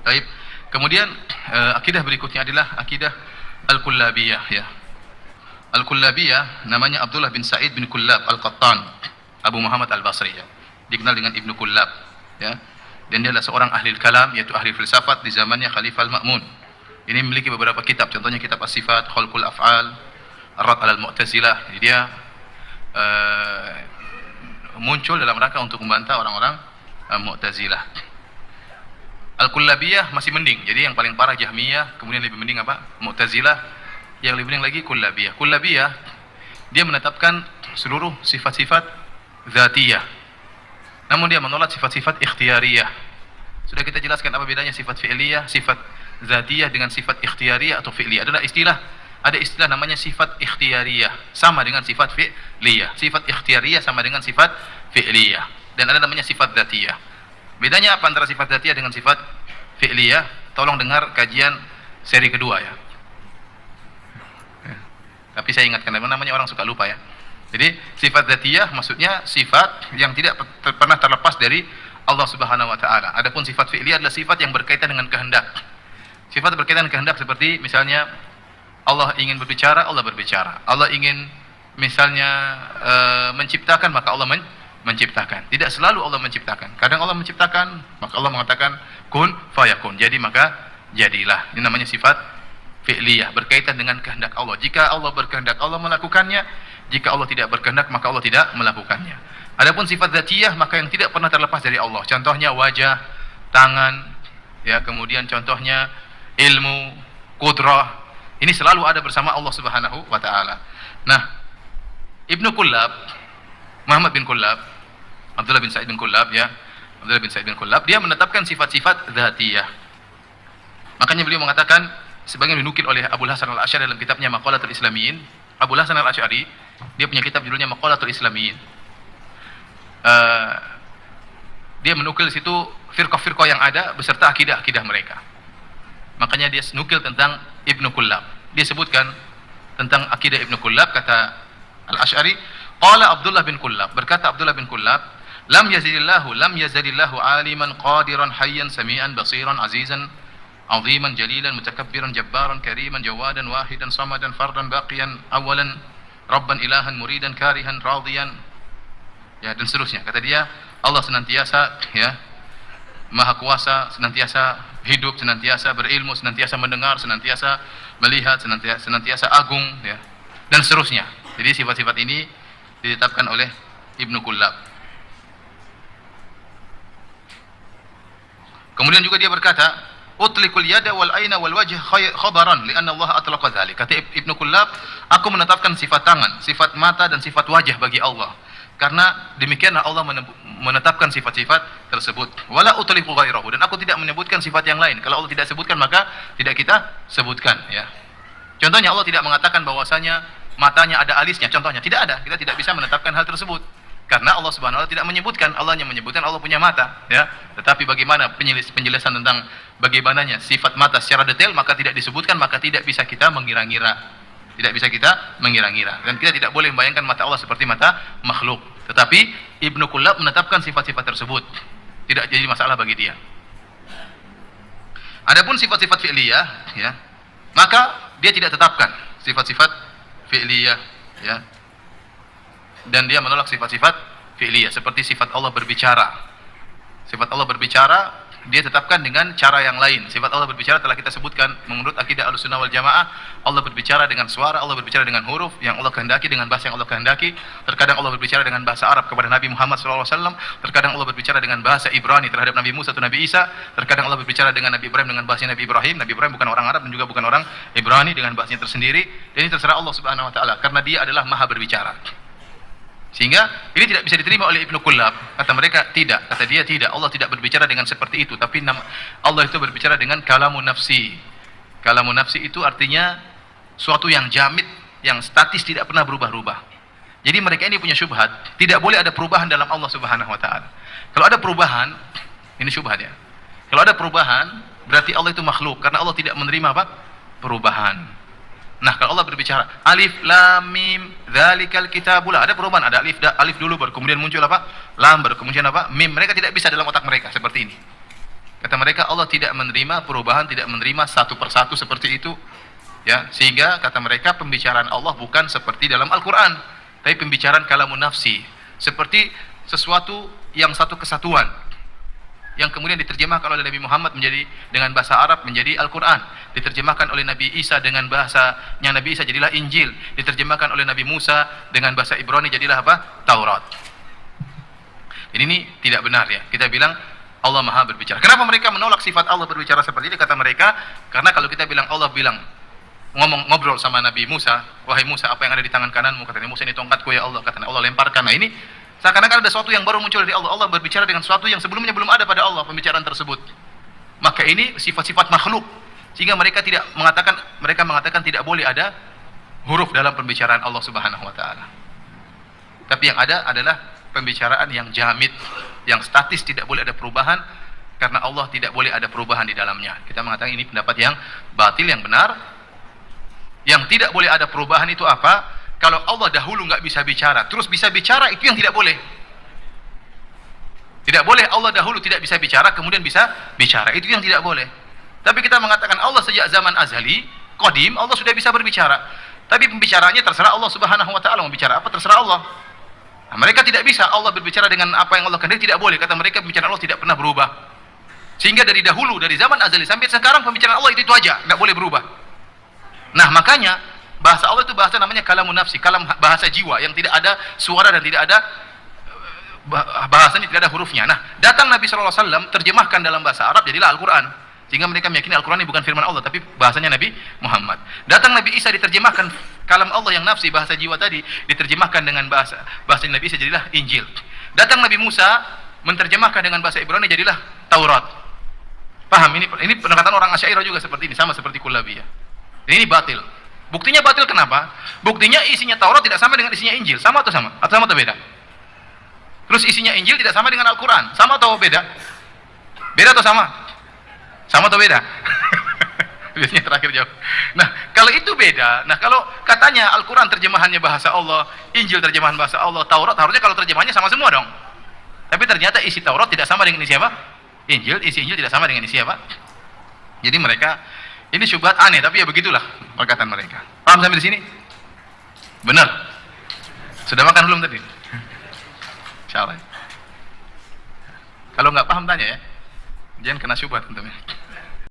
Baik. Kemudian akidah berikutnya adalah akidah Al-Kullabiyah ya. Al-Kullabiyah namanya Abdullah bin Sa'id bin Kullab Al-Qattan, Abu Muhammad Al-Basri ya. Dikenal dengan Ibnu Kullab ya. Dan dia adalah seorang ahli kalam, yaitu ahli filsafat di zamannya Khalifah Al-Ma'mun. Ini memiliki beberapa kitab, contohnya kitab As-Sifat, Khalqul Af'al, Ar-Rad 'ala Al-Mu'tazilah. Jadi dia muncul dalam rangka untuk membantah orang-orang Mu'tazilah. Al-Kullabiyah masih mending. Jadi yang paling parah Jahmiyah, kemudian lebih mending apa? Mu'tazilah. Yang lebih mending lagi Kullabiyah. Kullabiyah dia menetapkan seluruh sifat-sifat dzatiyah. Namun dia menolak sifat-sifat ikhtiyariyah. Sudah kita jelaskan apa bedanya sifat fi'liyah, sifat dzatiyah dengan sifat ikhtiyariyah atau fi'liyah. Ada istilah namanya sifat ikhtiyariyah sama dengan sifat fi'liyah. Sifat ikhtiyariyah sama dengan sifat fi'liyah. Dan ada namanya sifat dzatiyah. Bedanya apa antara sifat dzatiyah dengan sifat fi'liyah? Tolong dengar kajian seri kedua ya. Tapi saya ingatkan, namanya orang suka lupa ya. Jadi sifat dzatiyah maksudnya sifat yang tidak pernah terlepas dari Allah Subhanahu wa taala. Adapun sifat fi'liyah adalah sifat yang berkaitan dengan kehendak. Sifat berkaitan dengan kehendak seperti misalnya Allah ingin berbicara, Allah berbicara. Allah ingin misalnya menciptakan, maka Allah menciptakan. Tidak selalu Allah menciptakan. Kadang Allah menciptakan, maka Allah mengatakan kun fayakun. Jadi maka jadilah. Ini namanya sifat fi'liyah, berkaitan dengan kehendak Allah. Jika Allah berkehendak, Allah melakukannya. Jika Allah tidak berkehendak, maka Allah tidak melakukannya. Adapun sifat dzatiyah, maka yang tidak pernah terlepas dari Allah. Contohnya wajah, tangan, ya, kemudian contohnya ilmu, qudrah. Ini selalu ada bersama Allah Subhanahu wa taala. Nah, Ibnu Kullab, Muhammad bin Kullab, Abdullah bin Sa'id bin Kullab ya. Abdullah bin Sa'id bin Kullab, dia menetapkan sifat-sifat dzatiyah. Makanya beliau mengatakan, sebagian dinukil oleh Abu Hasan Al-Asy'ari dalam kitabnya Maqalatul Islamiyyin. Abu Hasan Al-Asy'ari, dia punya kitab judulnya Maqalatul Islamiyyin. Dia menukil di situ firqah-firqah yang ada beserta akidah-akidah mereka. Makanya dia nukil tentang Ibnu Kullab. Dia sebutkan tentang akidah Ibnu Kullab, kata Al-Asy'ari, qala Abdullah bin Kullab, berkata Abdullah bin Kullab, lam yazalillahu aliman qadiran hayyan sami'an basiran azizan aziman jalilan mutakabbiran jabbaran kariman jawadan wahidan samadan fardan baqiyan awalan rabban ilahan muridan karihan radiyan, ya, dan seterusnya. Kata dia, Allah senantiasa ya maha kuasa, senantiasa hidup, senantiasa berilmu, senantiasa mendengar, senantiasa melihat, senantiasa agung ya, dan seterusnya. Jadi sifat-sifat ini ditetapkan oleh Ibnu Kullab. Kemudian juga dia berkata, utlikul yada wal aina wal wajh khabaran li'anna Allah atlaqa dzalik. Kata Ibnu Kullab, aku menetapkan sifat tangan, sifat mata dan sifat wajah bagi Allah. Karena demikianlah Allah menetapkan sifat-sifat tersebut. Wala utliqu ghairahu, dan aku tidak menyebutkan sifat yang lain. Kalau Allah tidak sebutkan, maka tidak kita sebutkan ya. Contohnya Allah tidak mengatakan bahwasanya matanya ada alisnya, contohnya tidak ada. Kita tidak bisa menetapkan hal tersebut. Karena Allah Subhanahu wa taala tidak menyebutkan, Allah hanya menyebutkan Allah punya mata ya. Tetapi bagaimana penjelasan tentang bagaimananya sifat mata secara detail, maka tidak disebutkan, maka tidak bisa kita mengira-ngira. Tidak bisa kita mengira-ngira. Dan kita tidak boleh membayangkan mata Allah seperti mata makhluk. Tetapi Ibnu Kullab menetapkan sifat-sifat tersebut. Tidak jadi masalah bagi dia. Adapun sifat-sifat fi'liyah ya, maka dia tidak tetapkan sifat-sifat fi'liyah ya. Dan dia menolak sifat-sifat fi'liyah seperti sifat Allah berbicara. Sifat Allah berbicara dia tetapkan dengan cara yang lain. Sifat Allah berbicara telah kita sebutkan menurut akidah Ahlussunnah wal Jamaah. Allah berbicara dengan suara, Allah berbicara dengan huruf yang Allah kehendaki, dengan bahasa yang Allah kehendaki. Terkadang Allah berbicara dengan bahasa Arab kepada Nabi Muhammad SAW. Terkadang Allah berbicara dengan bahasa Ibrani terhadap Nabi Musa atau Nabi Isa. Terkadang Allah berbicara dengan Nabi Ibrahim dengan bahasa Nabi Ibrahim. Nabi Ibrahim bukan orang Arab dan juga bukan orang Ibrani, dengan bahasanya tersendiri. Dan ini terserah Allah Subhanahu wa taala karena dia adalah Maha berbicara. Sehingga ini tidak bisa diterima oleh Ibnu Kullab. Kata mereka tidak, kata dia tidak. Allah tidak berbicara dengan seperti itu, tapi Allah itu berbicara dengan kalamun nafsi. Kalamun nafsi itu artinya suatu yang jamid, yang statis, tidak pernah berubah-ubah. Jadi mereka ini punya syubhat, tidak boleh ada perubahan dalam Allah Subhanahu wa taala. Kalau ada perubahan, ini syubhat ya. Kalau ada perubahan, berarti Allah itu makhluk karena Allah tidak menerima apa? Perubahan. Nah, kalau Allah berbicara alif lam mim dzalikal kitabul, ada perubahan, ada alif dulu baru kemudian muncul apa? Lam, baru kemudian apa? Mim. Mereka tidak bisa dalam otak mereka seperti ini. Kata mereka Allah tidak menerima perubahan, tidak menerima satu persatu seperti itu. Ya, sehingga kata mereka pembicaraan Allah bukan seperti dalam Al-Qur'an, tapi pembicaraan kalamun nafsi, seperti sesuatu yang satu kesatuan yang kemudian diterjemahkan oleh Nabi Muhammad menjadi dengan bahasa Arab menjadi Al-Qur'an, diterjemahkan oleh Nabi Isa dengan bahasanya Nabi Isa jadilah Injil, diterjemahkan oleh Nabi Musa dengan bahasa Ibrani jadilah apa? Taurat. Ini tidak benar ya. Kita bilang Allah Maha berbicara. Kenapa mereka menolak sifat Allah berbicara seperti ini? Kata mereka, karena kalau kita bilang Allah bilang ngobrol sama Nabi Musa, wahai Musa, apa yang ada di tangan kananmu? Kata Nabi Musa, ini tongkatku ya Allah. Kata Allah, lemparkan. Nah ini seakan-akan ada sesuatu yang baru muncul dari Allah. Allah berbicara dengan sesuatu yang sebelumnya belum ada pada Allah pembicaraan tersebut. Maka ini sifat-sifat makhluk. Sehingga mereka mengatakan tidak boleh ada huruf dalam pembicaraan Allah Subhanahu wa taala. Tapi yang ada adalah pembicaraan yang jamid, yang statis, tidak boleh ada perubahan karena Allah tidak boleh ada perubahan di dalamnya. Kita mengatakan ini pendapat yang batil, yang benar. Yang tidak boleh ada perubahan itu apa? Kalau Allah dahulu nggak bisa bicara, terus bisa bicara, itu yang tidak boleh. Tidak boleh Allah dahulu tidak bisa bicara, kemudian bisa bicara. Itu yang tidak boleh. Tapi kita mengatakan Allah sejak zaman azali, qadim, Allah sudah bisa berbicara. Tapi pembicaraannya terserah Allah Subhanahu wa taala, mau bicara apa terserah Allah. Nah, mereka tidak bisa Allah berbicara dengan apa yang Allah kehendaki, tidak boleh. Kata mereka pembicaraan Allah tidak pernah berubah. Sehingga dari dahulu, dari zaman azali sampai sekarang pembicaraan Allah itu aja, nggak boleh berubah. Nah, makanya bahasa Allah itu bahasa namanya kalamun nafsi, kalam bahasa jiwa yang tidak ada suara dan tidak ada bahasanya, tidak ada hurufnya. Nah, datang Nabi SAW terjemahkan dalam bahasa Arab jadilah Al-Quran. Sehingga mereka meyakini Al-Quran ini bukan firman Allah tapi bahasanya Nabi Muhammad. Datang Nabi Isa diterjemahkan kalam Allah yang nafsi, bahasa jiwa tadi diterjemahkan dengan bahasa Nabi Isa jadilah Injil. Datang Nabi Musa menerjemahkan dengan bahasa Ibrani jadilah Taurat. Paham? Ini pendekatan orang Asy'ariyah juga seperti ini, sama seperti Kullabiyah. Ini batil. Buktinya batil kenapa? Buktinya isinya Taurat tidak sama dengan isinya Injil. Sama atau sama? Atau sama atau beda? Terus isinya Injil tidak sama dengan Al-Quran. Sama atau beda? Beda atau sama? Sama atau beda? Biasanya terakhir jawab. Nah, kalau itu beda. Nah, kalau katanya Al-Quran terjemahannya bahasa Allah, Injil terjemahan bahasa Allah, Taurat harusnya kalau terjemahannya sama semua dong. Tapi ternyata isi Taurat tidak sama dengan isi apa? Injil. Isi Injil tidak sama dengan isi apa? Jadi mereka, ini syubhat aneh, tapi ya begitulah perkataan mereka. Paham sampai di sini? Benar? Sudah makan belum tadi? Insyaallah. Kalau nggak paham tanya ya. Jangan kena syubhat tentunya.